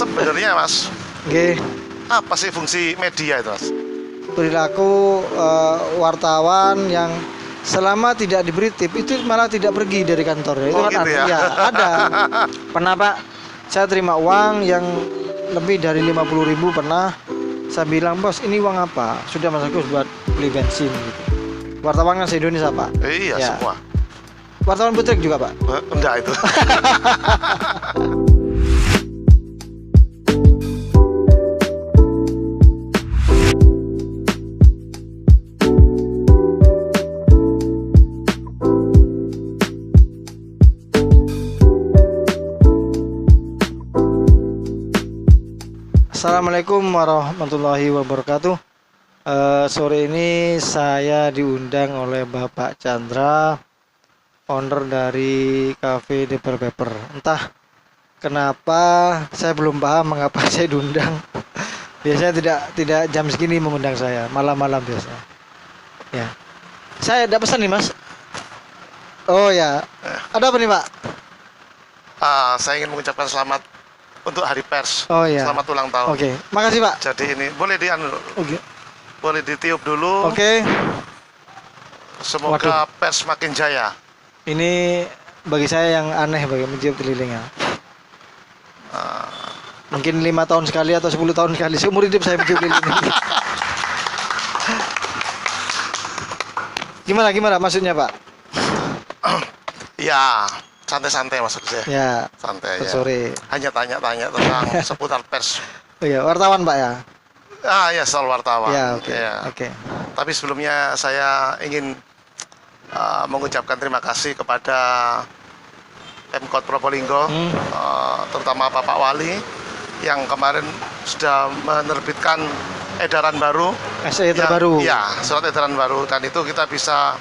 Sebenarnya Mas, Nggih, apa sih fungsi media itu Mas? perilaku wartawan yang selama tidak diberi tip itu malah tidak pergi dari kantor. Itu Oh, kan gitu aneh. ya? Ya, ada. Pernah Pak, saya terima uang yang lebih dari 50.000 pernah. Saya bilang, "Bos, ini uang apa?" "Sudah Mas, aku buat beli bensin." Gitu. Wartawan kan se-Indonesia Pak. Iya Ya. semua. Wartawan Butrek juga Pak. Enggak itu. Assalamualaikum warahmatullahi wabarakatuh. Sore ini saya diundang oleh Bapak Chandra, owner dari Cafe The Paper. Entah kenapa saya belum paham mengapa saya diundang. Biasanya tidak jam segini mengundang saya, malam-malam biasa. Ya, saya ada pesan nih Mas. Oh ya, ada apa nih Pak? Saya ingin mengucapkan selamat untuk Hari Pers. Oh iya. Selamat ulang tahun. Oke, makasih Pak. Jadi ini boleh Oke. boleh ditiup dulu. Oke. Semoga pers makin jaya. Ini bagi saya yang aneh bagi mentiup kelilingnya. Mungkin 5 tahun sekali atau 10 tahun sekali seumur hidup saya mentiup keliling. Gimana maksudnya Pak? Ya, santai-santai maksud saya. Ya, Santai ya. sore. Hanya tanya-tanya tentang seputar pers. Oh ya, wartawan Pak ya. Ya soal wartawan. Ya, oke. Ya. Oke. Tapi sebelumnya saya ingin mengucapkan terima kasih kepada Pemkot Probolinggo, terutama Bapak Wali yang kemarin sudah menerbitkan edaran baru. SE terbaru. Ya, surat edaran baru, dan itu kita bisa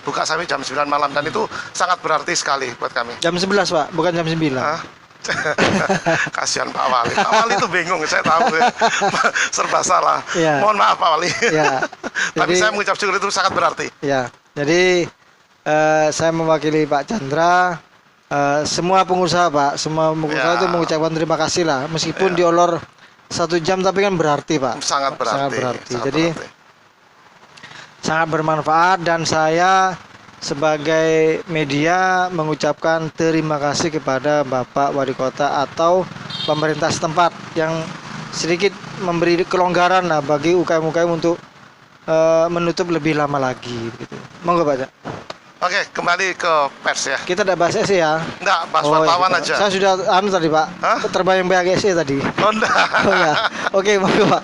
buka sampai jam 9 malam, dan itu sangat berarti sekali buat kami. Jam 11 Pak, bukan jam 9. Kasihan Pak Wali. Pak Wali itu bingung, saya tahu ya. Serba salah. Ya. Mohon maaf Pak Wali. Ya. Tapi Jadi- saya mengucap syukur, itu sangat berarti. Ya, jadi saya mewakili Pak Chandra, semua pengusaha Pak, semua pengusaha Ya. itu mengucapkan terima kasih lah, meskipun diolor 1 jam tapi kan berarti Pak. Sangat berarti. Sangat berarti. Sangat Jadi berarti. sangat bermanfaat, dan saya sebagai media mengucapkan terima kasih kepada Bapak Wali Kota atau pemerintah setempat yang sedikit memberi kelonggaran lah bagi UKM-UKM untuk menutup lebih lama lagi gitu. Monggo Pak. Oke, kembali ke pers ya. Kita udah bahas SE ya. Enggak, bahas Oh, wartawan ya, aja. saya sudah tadi Pak. Hah? Terbayang-bayang SE tadi. Oh, enggak. Oh ya. Oke, monggo Pak.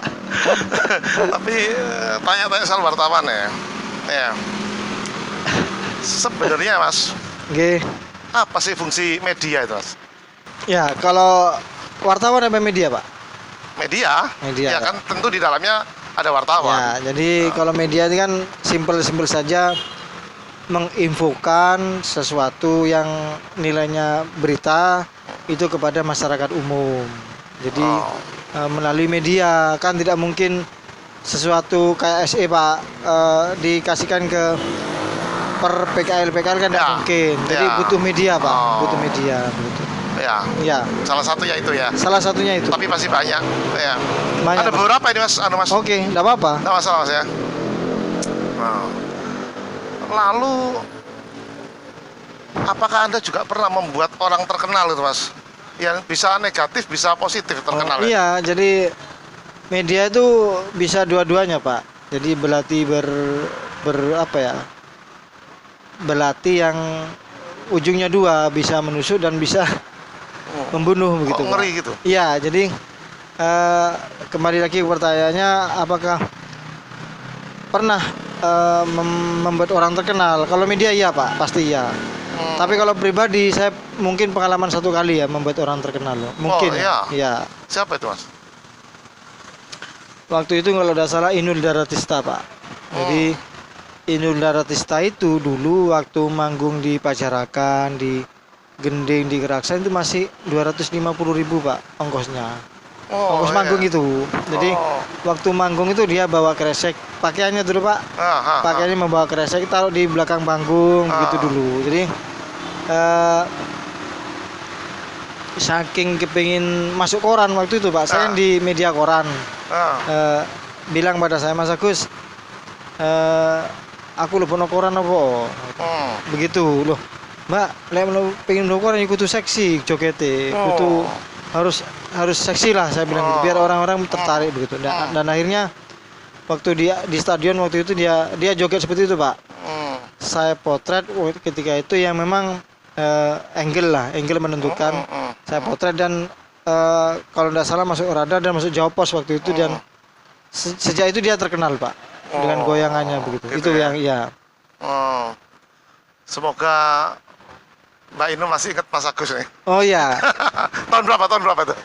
Tapi tanya-tanya soal wartawan ya. Ya. Sebenarnya Mas, Oke. apa sih fungsi media itu Mas? Ya, kalau wartawan apa media, Pak? Media, Media, ya kan tentu di dalamnya ada wartawan. Ya, jadi kalau media ini kan simpel-simpel saja menginfokan sesuatu yang nilainya berita itu kepada masyarakat umum. Jadi melalui media kan tidak mungkin sesuatu kayak SE Pak dikasihkan ke per PKL kan tidak Ya, mungkin. Jadi ya. butuh media Pak, Oh. butuh media begitu. Ya, Ya, salah satu ya itu ya. salah satunya itu. Tapi masih banyak. Ya. Banyak, Ada Mas. beberapa ini Mas, Mas. Oke, tidak apa-apa. Nggak masalah Mas ya. Lalu apakah Anda juga pernah membuat orang terkenal itu Mas? Yang bisa negatif, bisa positif terkenal ya? Iya, jadi media itu bisa dua-duanya Pak. Jadi belati yang ujungnya dua, bisa menusuk dan bisa membunuh begitu. Kok ngeri Pak. gitu? Iya, jadi kembali lagi ke pertanyaannya, apakah pernah membuat orang terkenal? Kalau media iya Pak, pasti iya. Tapi kalau pribadi saya mungkin pengalaman 1 kali ya membuat orang terkenal loh. Mungkin. Oh, iya. Ya. Siapa itu Mas? Waktu itu kalau tidak salah Inul Daratista Pak. Jadi Inul Daratista itu dulu waktu manggung di Pajarakan, di Gending, di Keraksan itu masih 250.000 Pak ongkosnya. Ongkos manggung iya. itu. Jadi waktu manggung itu dia bawa kresek, pakaiannya dulu Pak. Pakaiannya membawa kresek, taruh di belakang panggung begitu dulu. Jadi saking kepingin masuk koran waktu itu Pak, saya yang di media koran. Bilang pada saya, Mas Agus, aku lupa koran apa. Begitu loh. Mbak, lek pengen koran ikut seksi joget kudu harus seksi lah, saya bilang gitu, biar orang-orang tertarik begitu. Dan akhirnya waktu dia di stadion waktu itu dia joget seperti itu Pak. Saya potret ketika itu yang memang angle menentukan. Saya potret dan kalau tidak salah masuk radar dan masuk Jawa Pos waktu itu, dan sejak itu dia terkenal Pak dengan goyangannya begitu. Itu ya? yang ya. Semoga Mbak Inu masih ingat Mas Agus nih. Oh ya. Tahun berapa itu?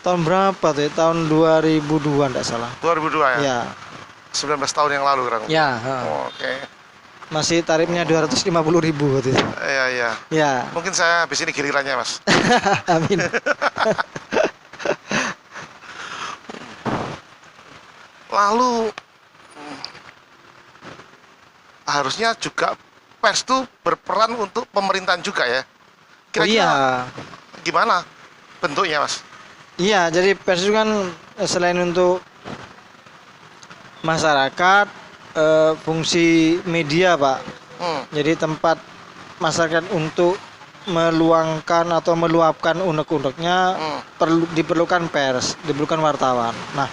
Tahun berapa tuh? Tahun 2002 enggak salah. 2002 ya? Ya. 19 tahun yang lalu kurang. Ya. Oke. Masih tarifnya 250.000 waktu itu. Iya. Ya. Mungkin saya habis ini gilirannya, Mas. Amin. Lalu harusnya juga pers tuh berperan untuk pemerintahan juga ya. Kira-kira gimana bentuknya, Mas? Iya, jadi pers itu kan selain untuk masyarakat, fungsi media Pak. Jadi tempat masyarakat untuk meluangkan atau meluapkan unek-uneknya, diperlukan pers, diperlukan wartawan. Nah,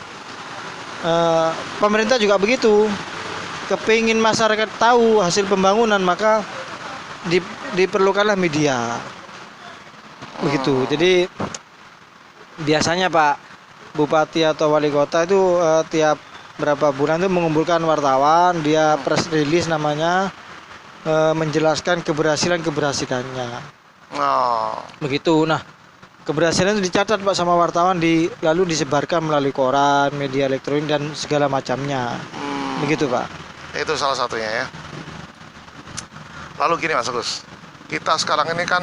pemerintah juga begitu. Kepingin masyarakat tahu hasil pembangunan, maka diperlukanlah media. Begitu. Jadi biasanya Pak Bupati atau Wali Kota itu tiap berapa bulan itu mengumpulkan wartawan, dia press release namanya, menjelaskan keberhasilannya. Begitu. Nah, keberhasilan itu dicatat Pak sama wartawan, lalu disebarkan melalui koran, media elektronik dan segala macamnya. Begitu Pak. Itu salah satunya ya. Lalu gini Mas Agus, kita sekarang ini kan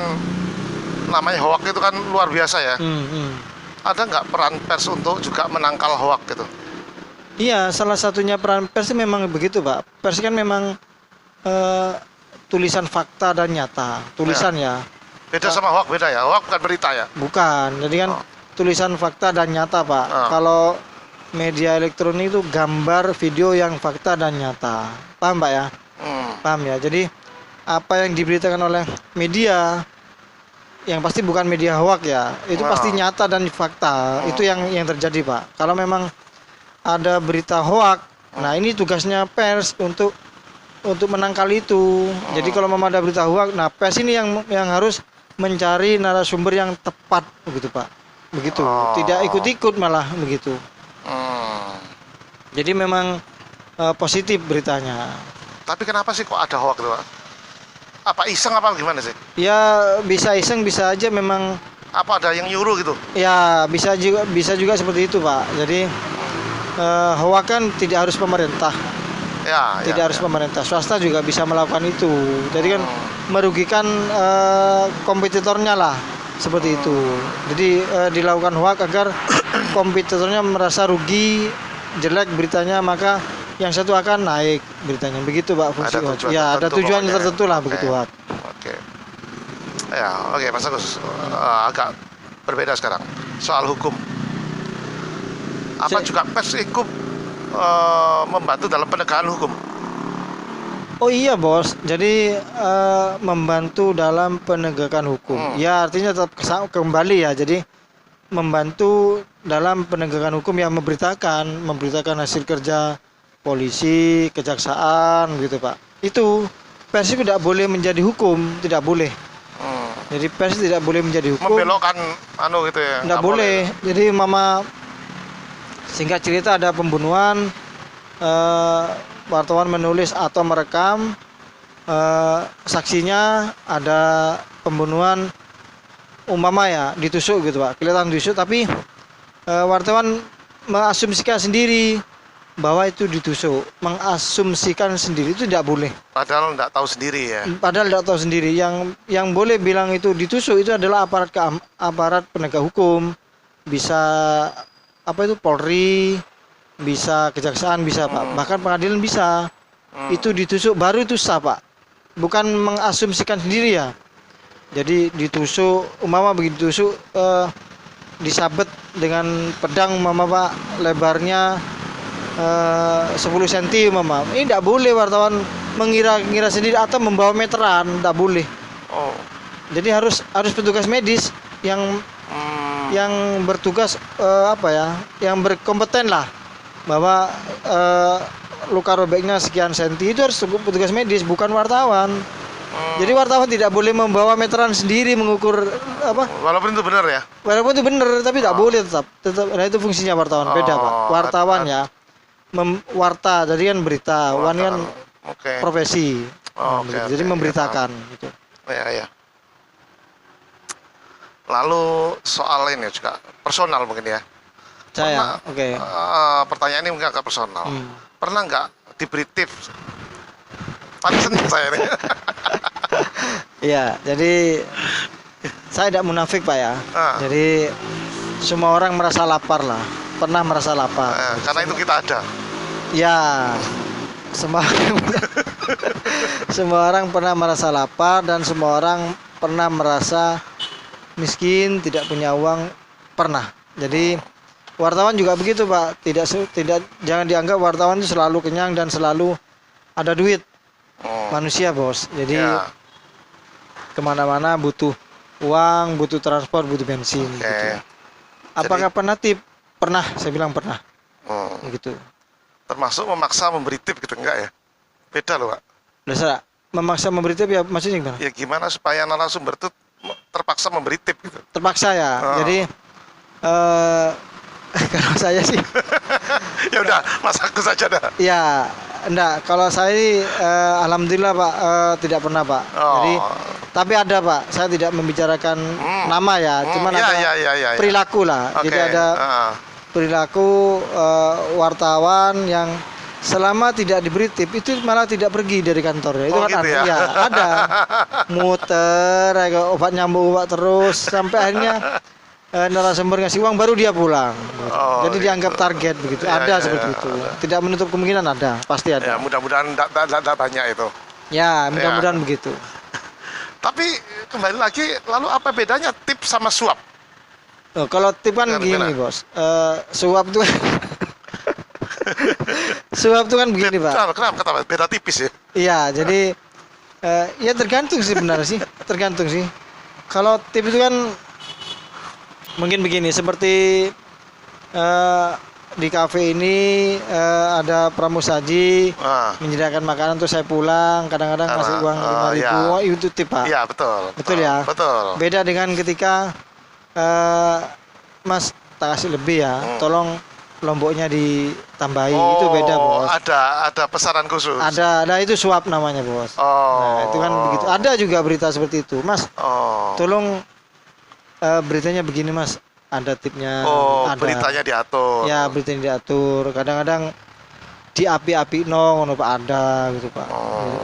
namanya hoak itu kan luar biasa ya. Ada nggak peran pers untuk juga menangkal hoak gitu? Iya, salah satunya peran pers memang begitu Pak. Pers kan memang tulisan fakta dan nyata. Tulisan ya. Beda sama hoak, beda ya. Hoak bukan berita ya? Bukan. Jadi kan tulisan fakta dan nyata Pak. Kalau media elektronik itu gambar, video yang fakta dan nyata. Paham Pak ya? Paham ya. Jadi apa yang diberitakan oleh media yang pasti bukan media hoak ya. Itu pasti nyata dan fakta. Itu yang terjadi Pak. Kalau memang ada berita hoak, nah ini tugasnya pers untuk menangkal itu. Jadi kalau memang ada berita hoak, nah pers ini yang harus mencari narasumber yang tepat begitu Pak. Begitu. Tidak ikut-ikut malah begitu. Jadi memang positif beritanya. Tapi kenapa sih kok ada hoak itu Pak? Apa iseng apa gimana sih? Ya bisa iseng, bisa aja memang. Apa ada yang nyuruh gitu? Ya bisa juga seperti itu Pak. Jadi hoak kan tidak harus pemerintah. Tidak harus pemerintah, swasta juga bisa melakukan itu. Jadi kan merugikan kompetitornya lah, seperti itu. Jadi dilakukan hoak agar kompetitornya merasa rugi, jelek beritanya, maka yang satu akan naik beritanya. Begitu Pak fungsi hoak. Ya, ada tujuan tertentu lah begitu hoak. Oke Mas Agus, agak berbeda sekarang soal hukum. Apa juga pers ikut membantu dalam penegakan hukum? Oh iya Bos, jadi membantu dalam penegakan hukum. Ya artinya tetap kembali ya. Jadi membantu dalam penegakan hukum yang memberitakan hasil kerja polisi, kejaksaan gitu Pak. Itu pers tidak boleh menjadi hukum, tidak boleh. Jadi pers tidak boleh menjadi hukum. Membelokkan gitu ya. Tidak boleh. Jadi singkat cerita ada pembunuhan, wartawan menulis atau merekam, saksinya ada pembunuhan, umpama ya ditusuk gitu Pak, kelihatan ditusuk, tapi wartawan mengasumsikan sendiri bahwa itu ditusuk, mengasumsikan sendiri, itu tidak boleh. Padahal tidak tahu sendiri ya. Padahal tidak tahu sendiri. Yang boleh bilang itu ditusuk itu adalah aparat penegak hukum, bisa Polri, bisa kejaksaan, bisa Pak, bahkan pengadilan bisa. Itu ditusuk baru itu sah Pak, bukan mengasumsikan sendiri ya. Jadi ditusuk, umpama begitu tusuk disabet dengan pedang umpama Pak, lebarnya 10 cm umpama. Ini tidak boleh wartawan mengira-ngira sendiri atau membawa meteran, tidak boleh. Oh. Jadi harus petugas medis yang bertugas yang berkompeten lah, bahwa luka robeknya sekian senti itu harus petugas medis, bukan wartawan. Jadi wartawan tidak boleh membawa meteran sendiri mengukur apa. Walaupun itu benar ya. Walaupun itu benar, tapi tidak boleh tetap. Nah itu fungsinya wartawan. Beda Pak. Wartawan ya, warta, jadi kan berita, wan kan profesi. Jadi memberitakan gitu. Ya. Lalu soal ini juga personal mungkin ya. Saya, pertanyaan ini mungkin agak personal. Pernah nggak diberi tips? Pantesan saya ini. Iya, jadi saya tidak munafik Pak ya. Jadi semua orang merasa lapar lah, pernah merasa lapar. Karena itu kita ada. Ya, semua orang pernah merasa lapar dan semua orang pernah merasa miskin, tidak punya uang, pernah. Jadi wartawan juga begitu Pak. Tidak jangan dianggap wartawan itu selalu kenyang dan selalu ada duit. Manusia bos. Jadi kemana-mana butuh uang, butuh transport, butuh bensin. Gitu. Apakah pernah tip? Pernah, saya bilang pernah. Gitu. Termasuk memaksa memberi tip gitu enggak ya? Beda loh Pak. Dasar memaksa memberi tip ya maksudnya gimana? Ya gimana supaya narasumber itu terpaksa memberi tip gitu. Terpaksa ya. Jadi kalau saya sih ya udah, mas aku saja dah. Ya, enggak. Kalau saya alhamdulillah Pak tidak pernah Pak. Jadi tapi ada Pak. Saya tidak membicarakan nama ya, cuman ada perilaku lah. Jadi ada perilaku wartawan yang selama tidak diberi tip itu malah tidak pergi dari kantornya. Itu kan gitu ya ada muter obat nyambung obat terus sampai akhirnya narasumber ngasih uang baru dia pulang. Jadi dianggap target begitu. Ada seperti itu. Tidak menutup kemungkinan ada, pasti ada. Ya, mudah-mudahan tidak banyak itu. Ya, mudah-mudahan begitu. Tapi kembali lagi, lalu apa bedanya tip sama suap? Kalau tip kan gini bos, suap itu suap itu kan begini Pak. Kenapa beda tipis ya? Iya, jadi ya tergantung sih benar sih, tergantung sih. Kalau tip itu kan mungkin begini, seperti di kafe ini ada pramusaji menyediakan makanan terus saya pulang, kadang-kadang kasih uang 5.000, itu tip Pak. Iya betul. Betul ya. Betul. Beda dengan ketika Mas tak kasih lebih ya, tolong lomboknya ditambahi, itu beda bos. Ada pesanan khusus. Ada, itu suap namanya bos. Nah itu kan begitu. Ada juga berita seperti itu, Mas. Tolong beritanya begini Mas, ada tipnya. Ada. Beritanya diatur. Ya beritanya diatur. Kadang-kadang di api-api ngono Pak, ada gitu Pak.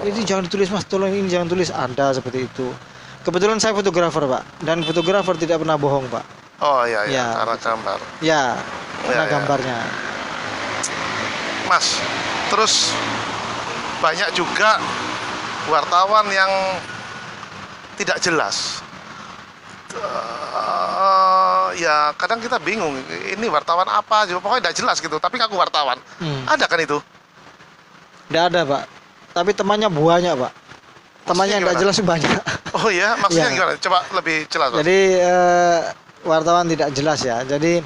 Ini jangan ditulis Mas, tolong ini jangan tulis, ada seperti itu. Kebetulan saya fotografer Pak, dan fotografer tidak pernah bohong Pak. Iya, karena gambar. Ya, karena gambarnya. Mas, terus banyak juga wartawan yang tidak jelas. Ya kadang kita bingung, ini wartawan apa, pokoknya tidak jelas gitu. Tapi aku wartawan, ada kan itu? Tidak ada Pak, tapi temannya banyak Pak. Temannya yang tidak jelas banyak. Oh ya, maksudnya gimana? Coba lebih jelas. Jadi wartawan tidak jelas ya. Jadi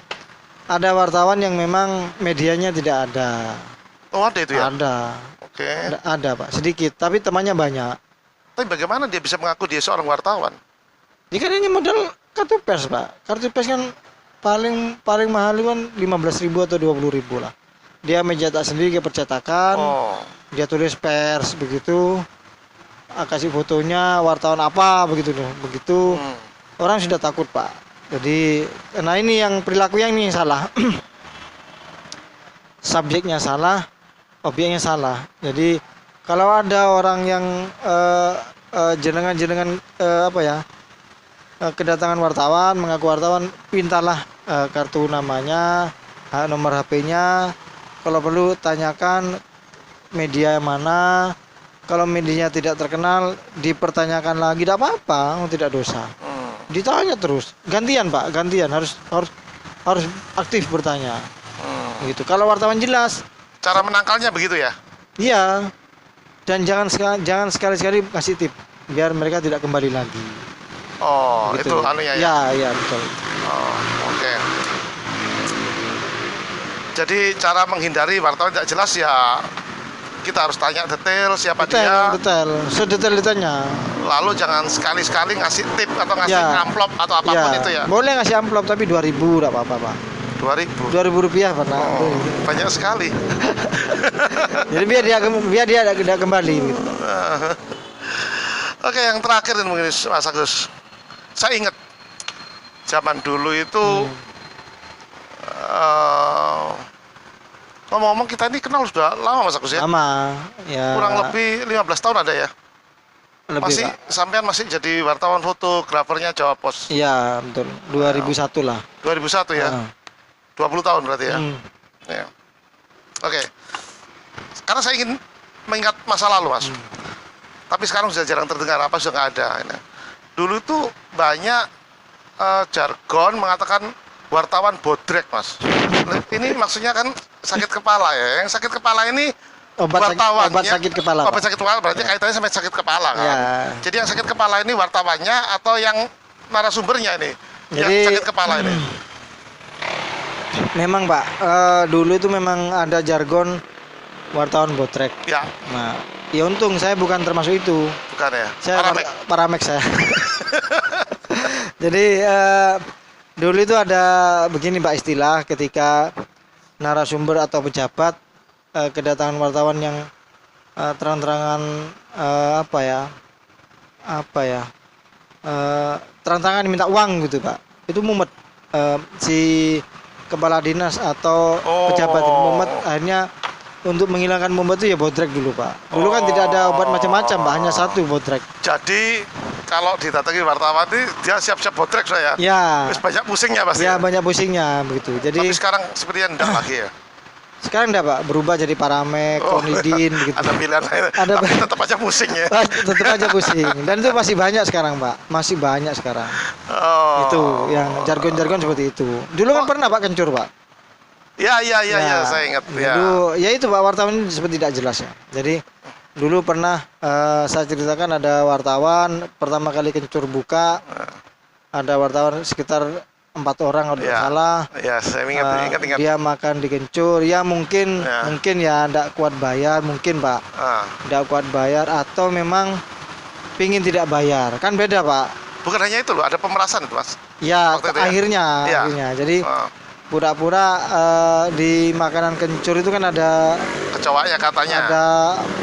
ada wartawan yang memang medianya tidak ada. Oh ada itu ya? Ada. Oke. Ada Pak, sedikit. Tapi temannya banyak. Tapi bagaimana dia bisa mengaku dia seorang wartawan? Ini kan hanya modal kartu pers Pak. Kartu pers kan paling mahal kan 15.000 atau 20.000 lah. Dia mencetak sendiri ke percetakan. Dia tulis pers begitu. Kasih fotonya wartawan apa begitu loh. Begitu orang sudah takut Pak. Jadi nah ini yang perilaku yang ini salah. Subjeknya salah, objeknya salah. Jadi kalau ada orang yang jenengan kedatangan wartawan, mengaku wartawan, pintalah kartu namanya, nomor HP-nya. Kalau perlu tanyakan media mana, kalau medianya tidak terkenal dipertanyakan lagi, tidak apa-apa, tidak dosa. Ditanya terus, gantian Pak, gantian harus aktif bertanya. Gitu. Kalau wartawan jelas, Cara menangkalnya begitu ya? iya. Dan jangan sekali-sekali kasih tip biar mereka tidak kembali lagi. Oh, Gitu. itu anunya ya? Ya, iya betul. Oh, oke. Jadi cara menghindari wartawan tidak jelas ya, kita harus tanya detail siapa dia. Detail, sedetail-detailnya. Lalu jangan sekali-sekali ngasih tip atau ngasih Ya. amplop atau apapun itu ya. Boleh ngasih amplop tapi 2.000 enggak apa-apa, Pak. 2000. 2.000 rupiah pernah. Oh, banyak sekali. Jadi biar dia tidak kembali gitu. Oke, yang terakhir ini mungkin Mas Agus. Saya ingat zaman dulu itu ngomong-ngomong kita ini kenal sudah lama Mas Agus ya. Lama. Ya. Kurang lebih 15 tahun ada ya. lebih, Masih Pak. sampean masih jadi wartawan fotografernya Jawa Pos. Iya, betul. 2001 lah. 2001 ya. Ah. 20 tahun berarti ya. Ya. Oke. Karena saya ingin mengingat masa lalu, Mas. Tapi sekarang sudah jarang terdengar, apa sudah nggak ada. Ini. Dulu itu banyak jargon mengatakan wartawan bodrek, Mas. Ini maksudnya kan sakit kepala ya. Yang sakit kepala ini Obat wartawannya. sakit kepala, Pak. Obat sakit kepala berarti kaitannya sampai sakit kepala kan. Ya. Jadi yang sakit kepala ini wartawannya atau yang narasumbernya ini? Yang Jadi, sakit kepala ini. Memang Pak, dulu itu memang ada jargon wartawan botrek. Ya, Nah, ya untung saya bukan termasuk itu. bukan ya. Saya Paramek. paramek saya. Jadi dulu itu ada begini Pak istilah ketika narasumber atau pejabat kedatangan wartawan yang terang-terangan terang-terangan minta uang gitu Pak. Itu mumet si kepala dinas atau pejabat itu mumet, akhirnya untuk menghilangkan mumet itu ya bodrek dulu Pak. Dulu kan tidak ada obat macam-macam Pak, hanya satu bodrek. Jadi kalau didatangi wartawan ini dia siap-siap bodrek saya. Ya. Terus banyak pusingnya pasti. Ya banyak pusingnya begitu. Jadi Tapi sekarang sepertinya enggak lagi ya. sekarang enggak Pak, berubah jadi paramek, konidin begitu. Ada pilihan lain. Ada Tapi tetap aja pusing ya. Tetap aja pusing. Dan itu masih banyak sekarang Pak, masih banyak sekarang. Oh. Itu yang jargon-jargon seperti itu. Dulu kan pernah Pak kencur Pak. Ya, saya ingat ya. Dulu ya itu Pak, wartawan ini seperti tidak jelas ya. Jadi dulu pernah saya ceritakan ada wartawan pertama kali kencur buka, ada wartawan sekitar 4 orang kalau tidak Ya. salah. Ya, saya ingat. Dia makan di kencur, ya mungkin ya tidak kuat bayar, mungkin Pak, Ah. tidak kuat bayar atau memang pingin tidak bayar, kan beda Pak. Bukan hanya itu loh, ada pemerasan itu Mas. Ya Waktu itu ya? akhirnya, jadi Ah. pura-pura di makanan kencur itu kan ada Kecoanya katanya.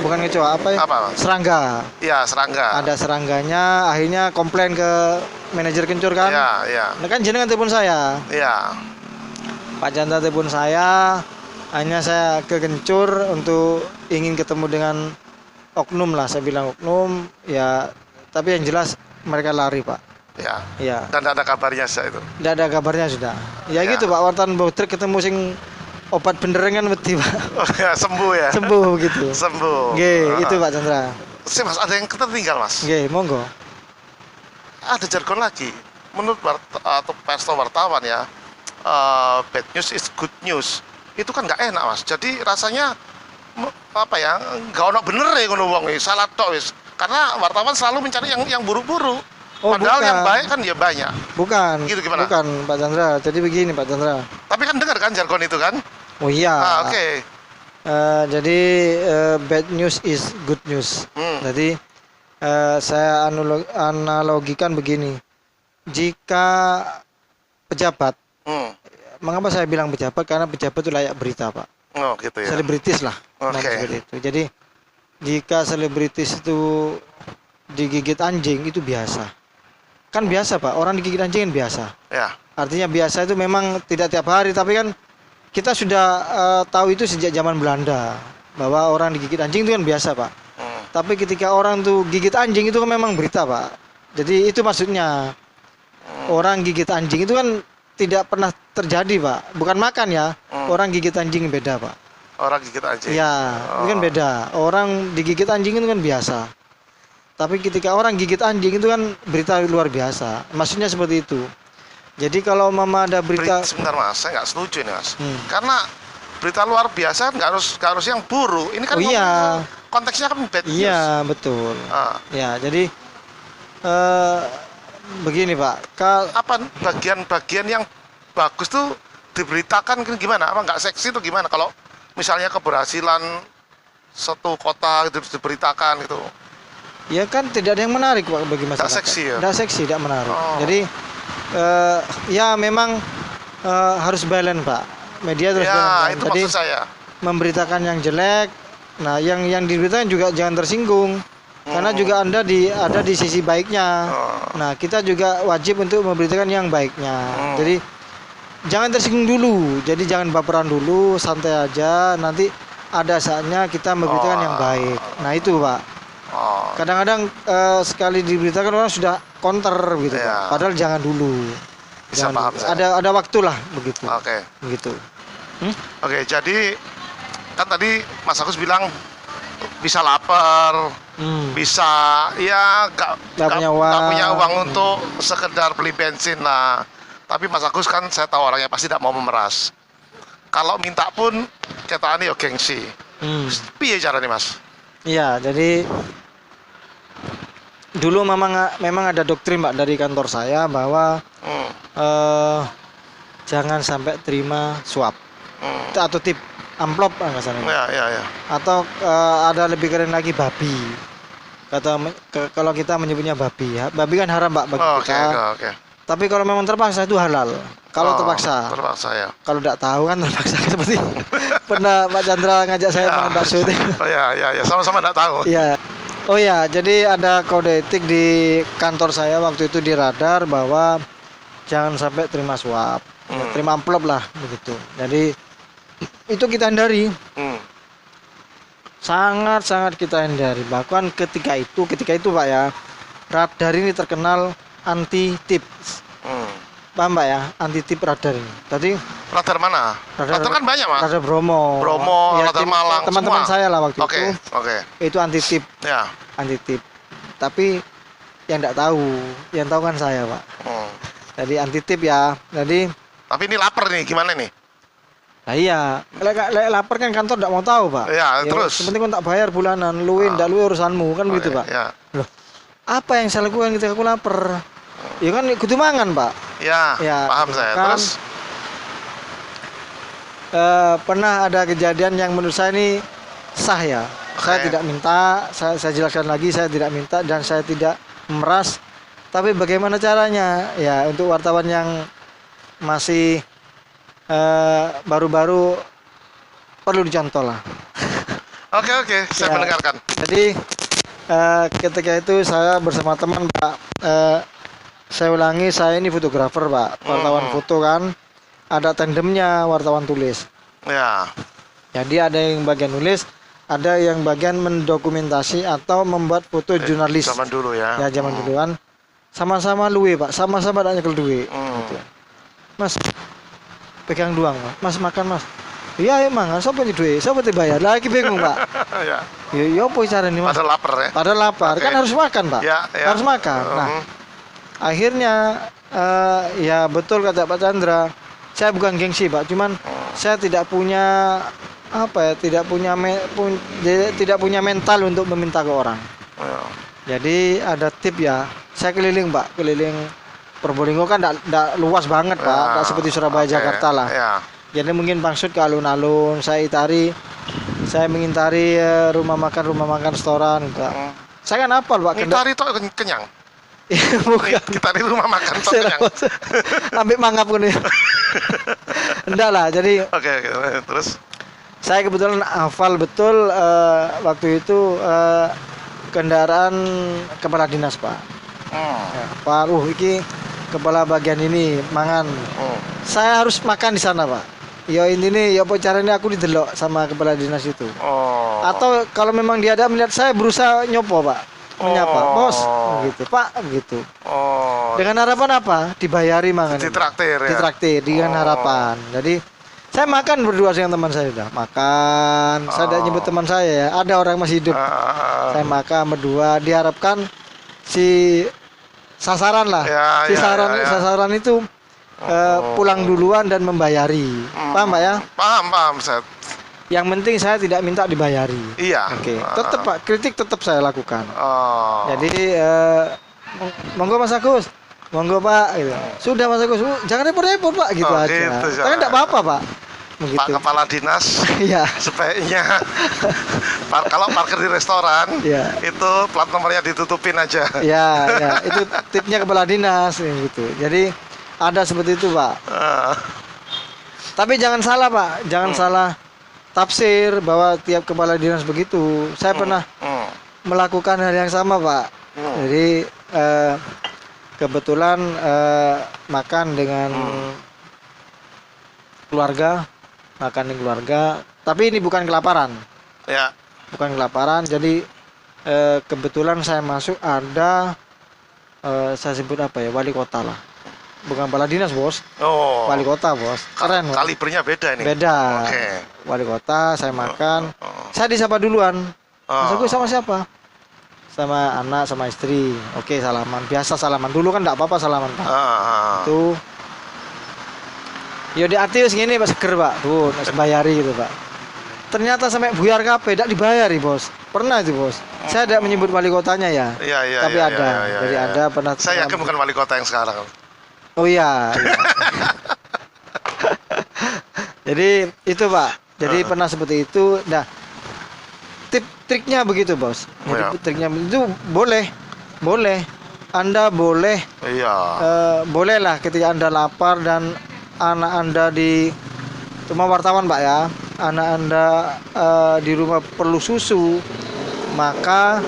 bukan kecoa apa ya? Apa, Mas? Serangga. Ya, serangga. Ada serangganya, akhirnya komplain ke manajer kencur kan. Ya. Nah kan jenengan telepon saya. Ya. Pak Chandra telepon saya, hanya saya ke kencur untuk ingin ketemu dengan oknum lah, saya bilang oknum ya, tapi yang jelas mereka lari Pak. Ya. Ya, Dan ada kabarnya saya itu. tidak ada kabarnya sudah. Ya, Ya. gitu Pak, wartawan botrek ketemu sing obat beneran kan beti Pak. Oh ya, sembuh ya. Sembuh gitu. Sembuh. Nggih, itu Pak Chandra. Sih Mas, ada yang tertinggal Mas. Nggih, monggo. Ada jargon lagi. Menurut atau pers atau wartawan ya, bad news is good news. Itu kan nggak enak Mas. Jadi rasanya nggak ono bener ya ngono wong iki, salah tok wis. Karena wartawan selalu mencari yang buruk-buruk. Oh, Padahal bukan. yang baik kan dia banyak. Bukan. Gitu gimana? Bukan Pak Chandra. Jadi begini Pak Chandra. Tapi kan dengar kan jargon itu kan? Oh iya. Oke. Jadi bad news is good news. Jadi saya analogikan begini. Jika pejabat, mengapa saya bilang pejabat? Karena pejabat itu layak berita Pak. Oh gitu ya. Selebritis lah. Oke. Seperti itu. Jadi jika selebritis itu digigit anjing itu biasa. Kan biasa Pak, orang digigit anjing kan biasa. Ya. Artinya biasa itu memang tidak tiap hari, tapi kan kita sudah tahu itu sejak zaman Belanda bahwa orang digigit anjing itu kan biasa Pak. Tapi ketika orang tuh gigit anjing itu kan memang berita Pak. Jadi itu maksudnya orang gigit anjing itu kan tidak pernah terjadi Pak. Bukan makan ya, orang gigit anjing beda Pak. Orang gigit anjing. Ya, itu kan Oh. beda. Orang digigit anjing itu kan biasa. Tapi ketika orang gigit anjing itu kan berita luar biasa. Maksudnya seperti itu. Jadi kalau mama ada berita, Sebentar Mas, saya nggak setuju ini Mas. Hmm. Karena berita luar biasa nggak harus yang buruk. Ini kan Oh iya. konteksnya kan bad news. iya betul. Ah. Ya, jadi begini Pak. Apa bagian-bagian yang bagus tuh diberitakan gimana? Apa nggak seksi tuh gimana? Kalau misalnya keberhasilan satu kota itu diberitakan gitu. Ya kan tidak ada yang menarik Pak bagi masyarakat. Tidak seksi ya? Tidak seksi, tidak menarik. Oh. Jadi ya memang harus balance Pak. Media terus Ya, balance. itu Jadi maksud saya. memberitakan yang jelek. Nah, yang diberitakan juga jangan tersinggung. Karena juga Anda ada di sisi baiknya. Oh. Nah, kita juga wajib untuk memberitakan yang baiknya. Jadi jangan tersinggung dulu. Jadi jangan baperan dulu, santai aja. Nanti ada saatnya kita memberitakan yang baik. Nah, itu Pak. Oh. Kadang-kadang sekali diberitakan orang sudah counter gitu Iya. Pak. Padahal jangan dulu. Bisa Jangan paham dulu. saya. Ada waktulah begitu. Oke. Begitu. Oke, jadi kan tadi Mas Agus bilang bisa lapar, bisa ya Nggak punya uang. nggak punya uang untuk sekedar beli bensin lah. Tapi Mas Agus kan saya tahu orangnya pasti tidak mau memeras. Kalau minta pun ketaane yo gengsi. Piye caranya Mas? Iya, jadi dulu memang ada doktrin Pak dari kantor saya bahwa jangan sampai terima suap atau tip amplop nggak salah. Ya. Atau ada lebih keren lagi babi. Kalau kita menyebutnya babi ya. Babi kan haram Pak bagi Oke, kita. oke. Tapi kalau memang terpaksa itu halal. Kalau terpaksa. Terpaksa ya. Kalau tidak tahu kan terpaksa seperti pernah Pak Chandra ngajak saya makan bakso itu. Oh ya, sama-sama tidak tahu. Iya. Oh ya, jadi ada kode etik di kantor saya waktu itu di radar bahwa jangan sampai terima suap, ya, terima amplop lah begitu. Jadi itu kita hindari. Sangat-sangat kita hindari. Bahkan ketika itu Pak ya, radar ini terkenal anti tip. Paham Pak ya, anti tip radar ini. Tadi Radar mana? Radar kan banyak Mas. radar Bromo. Radar Malang, Teman-teman semua. saya lah waktu Oke. itu anti tip. Ya. Anti tip. Tapi yang tidak tahu, yang tahu kan saya Pak. Jadi anti tip ya. Jadi Tapi ini lapar nih, gimana nih? nah iya, lek lapar kan kantor tidak mau tahu Pak. Ya, terus? Sepenting kan tak bayar bulanan, luin, tidak luin urusanmu kan begitu Pak. Ya. Loh, apa yang saya lakukan ketika aku lapar? Ya kan kudu mangan Pak. Ya, Ya, paham saya. kan. Terus? Pernah ada kejadian yang menurut saya ini sah ya. Saya tidak minta, saya jelaskan lagi, saya tidak minta dan saya tidak memeras. Tapi bagaimana caranya? Ya untuk wartawan yang masih baru-baru perlu dicontoh lah. Oke, saya Ya. mendengarkan. Jadi ketika itu saya bersama teman Pak, saya ulangi, saya ini fotografer Pak, wartawan foto kan, ada tandemnya wartawan tulis. Ya. Jadi ada yang bagian nulis, ada yang bagian mendokumentasi atau membuat foto jurnalis. Zaman dulu ya. Ya zaman dulu kan, sama-sama luwe Pak, sama-sama ada nyekel duit. Mas, pegang doang Mas, makan Mas. Iya ayo mangan, siapa nih duit, siapa dibayar? Lagi bingung Pak. Ya. Ya apa cara nih Mas? Padahal lapar ya. Padahal lapar, Oke. kan harus makan Pak. Ya. Harus makan. Nah, akhirnya ya betul kata Pak Chandra, saya bukan gengsi Pak, cuman saya tidak punya tidak punya mental untuk meminta ke orang. Jadi ada tip ya, saya keliling Pak, keliling Probolinggo kan tidak luas banget Pak, tidak seperti Surabaya Jakarta lah. Ya. Jadi mungkin maksud ke alun-alun, saya mengintari rumah makan restoran Pak. Saya kan hafal Pak. Ngitari tok kenyang. Bukan. Kita di rumah makan tok kenyang. Ambil mangap kan ya. Enggak lah, jadi Oke, terus? saya kebetulan hafal betul waktu itu kendaraan kepala dinas Pak. Ya, Pak, iki kepala bagian ini mangan. Saya harus makan di sana Pak. Ya ini ya apa caranya aku didelok sama kepala dinas itu. Atau kalau memang dia ada melihat saya berusaha nyopo Pak, menyapa bos, gitu Pak, gitu. Dengan harapan apa? Dibayari mangan. Ditraktir ya. Ditraktir dengan harapan. Jadi Saya makan berdua dengan teman saya udah makan. Saya tidak nyebut teman saya ya. Ada orang masih hidup. Saya makan berdua. Diharapkan si sasaran lah. Si sasaran itu pulang duluan dan membayari. Paham Pak ya? Paham Set. Yang penting saya tidak minta dibayari. Iya. Oke. Tetap Pak, kritik tetap saya lakukan. Oh. Jadi monggo Mas Agus, monggo Pak gitu. Sudah Mas Agus, jangan repot-repot Pak gitu aja. Gitu, Tapi enggak apa-apa Pak. Begitu. Pak Kepala Dinas. Iya. Sebaiknya kalau parkir di restoran, Iya. itu plat nomornya ditutupin aja. Ya, itu tipnya kepala dinas gitu. Jadi ada seperti itu Pak. Tapi jangan salah Pak, jangan salah tafsir bahwa tiap kepala dinas begitu. Saya pernah melakukan hal yang sama Pak. Jadi kebetulan makan dengan keluarga, tapi ini bukan kelaparan. Ya. Bukan kelaparan. Jadi kebetulan saya masuk ada saya sebut apa ya, wali kota lah. Bukan kepala dinas bos. Oh. Wali kota bos. Keren. Kalibernya beda ini. Beda. Oke. Wali kota, saya makan. Saya disapa duluan. Mas Agus sama siapa? Sama anak, sama istri. Oke, salaman. Biasa salaman. Dulu kan enggak apa-apa salaman Pak. Tuh. Ya di arti segini Pak, seger Pak. Tuh, harus bayari gitu Pak. Ternyata sampai buyar kabeh tidak dibayari bos. Pernah itu bos. Saya tidak menyebut wali kotanya ya. Iya. Tapi ada. Jadi ada pernah. Saya yakin bukan wali kota yang sekarang. Oh iya. Jadi itu Pak. Jadi pernah seperti itu. Nah, triknya begitu bos. Jadi triknya itu boleh. Anda boleh. Iya. Bolehlah ketika Anda lapar dan anak Anda di rumah wartawan Pak ya. Anak Anda di rumah perlu susu, maka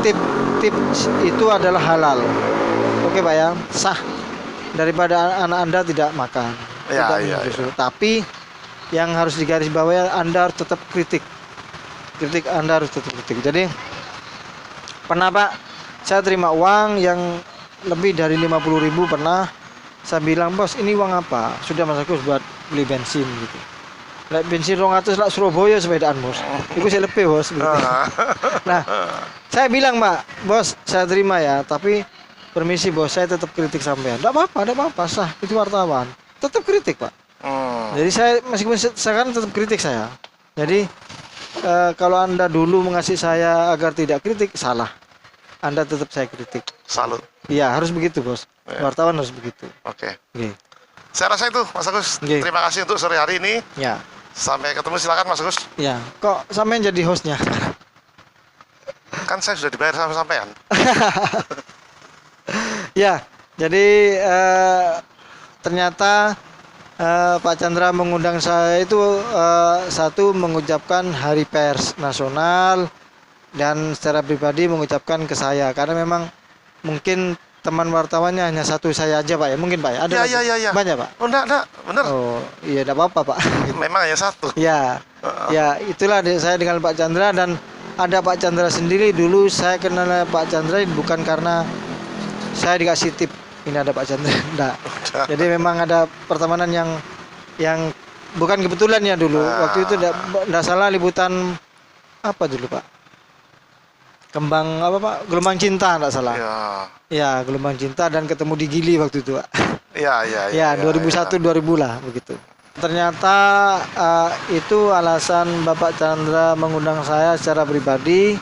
tips itu adalah halal. Oke Pak ya, sah daripada anak Anda tidak makan, tidak minum susu. Tapi yang harus digarisbawahi, Anda harus tetap kritik. Anda harus tetap kritik. Jadi pernah Pak, saya terima uang yang lebih dari 50.000 pernah. Saya bilang, bos ini uang apa? Sudah Mas Agus buat beli bensin gitu. Bensin 200 lah Surabaya sepedaan bos. Itu saya lebih bos. Gitu. Nah, saya bilang Pak, bos saya terima ya, tapi permisi bos, saya tetap kritik sampean. Enggak apa-apa, sah. Itu wartawan. Tetap kritik, Pak. Jadi saya meskipun sekarang tetap kritik saya. Jadi kalau Anda dulu mengasih saya agar tidak kritik, salah. Anda tetap saya kritik. Salut. Iya, harus begitu, bos. Wartawan harus begitu. Oke. Okay. Saya rasa itu, Mas Agus. Terima kasih untuk sore hari ini. Ya. Sampai ketemu, silakan Mas Agus. Ya. Kok sampean jadi hostnya? Kan saya sudah dibayar sama sampean. Ya, jadi ternyata Pak Chandra mengundang saya itu satu mengucapkan Hari Pers Nasional dan secara pribadi mengucapkan ke saya karena memang mungkin teman wartawannya hanya satu saya aja Pak ya, mungkin Pak ya, ada ya. Banyak Pak? Oh enggak, bener. Oh iya, enggak apa-apa Pak. Memang hanya satu. Ya, ya itulah saya dengan Pak Chandra dan ada Pak Chandra sendiri. Dulu saya kenal Pak Chandra bukan karena saya dikasih tip ini ada Pak Chandra, enggak. Jadi memang ada pertemanan yang bukan kebetulan ya dulu. Waktu itu enggak salah liputan apa dulu Pak? Kembang apa Pak? Gelombang Cinta enggak salah. Ya, Gelombang Cinta dan ketemu di Gili waktu itu Pak. Ya, 2001 2000 lah begitu. Ternyata itu alasan Bapak Chandra mengundang saya secara pribadi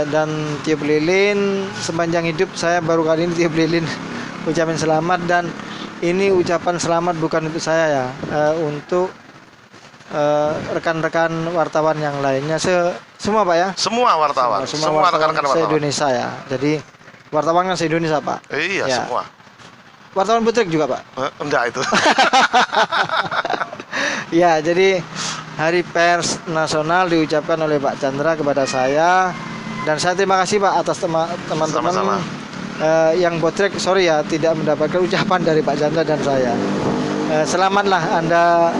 dan tiup lilin sepanjang hidup saya baru kali ini tiup lilin ucapin selamat dan ini ucapan selamat bukan untuk saya ya, untuk rekan-rekan wartawan yang lainnya semua Pak ya. Semua wartawan, semua rekan-rekan wartawan se-Indonesia ya. Jadi wartawan kan se-Indonesia Pak. Iya ya. Semua. Wartawan Butrek juga Pak? Enggak itu. Ya, jadi Hari Pers Nasional diucapkan oleh Pak Chandra kepada saya dan saya terima kasih Pak atas teman-teman yang Botrek, sorry ya tidak mendapatkan ucapan dari Pak Chandra dan saya. Selamatlah Anda,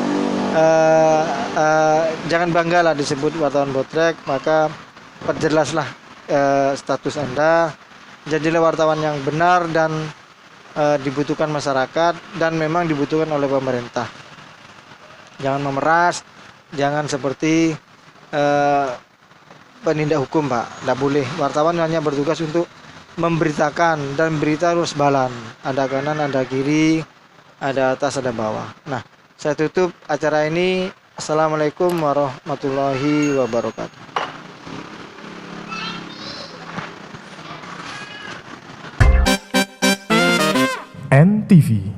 jangan banggalah disebut wartawan Botrek, maka perjelaslah status Anda, jadilah wartawan yang benar dan dibutuhkan masyarakat dan memang dibutuhkan oleh pemerintah. Jangan memeras, jangan seperti penindak hukum, Pak. Tidak boleh. Wartawan hanya bertugas untuk memberitakan, dan berita harus balan. Ada kanan, ada kiri, ada atas, ada bawah. Nah, saya tutup acara ini. Assalamualaikum warahmatullahi wabarakatuh. NTV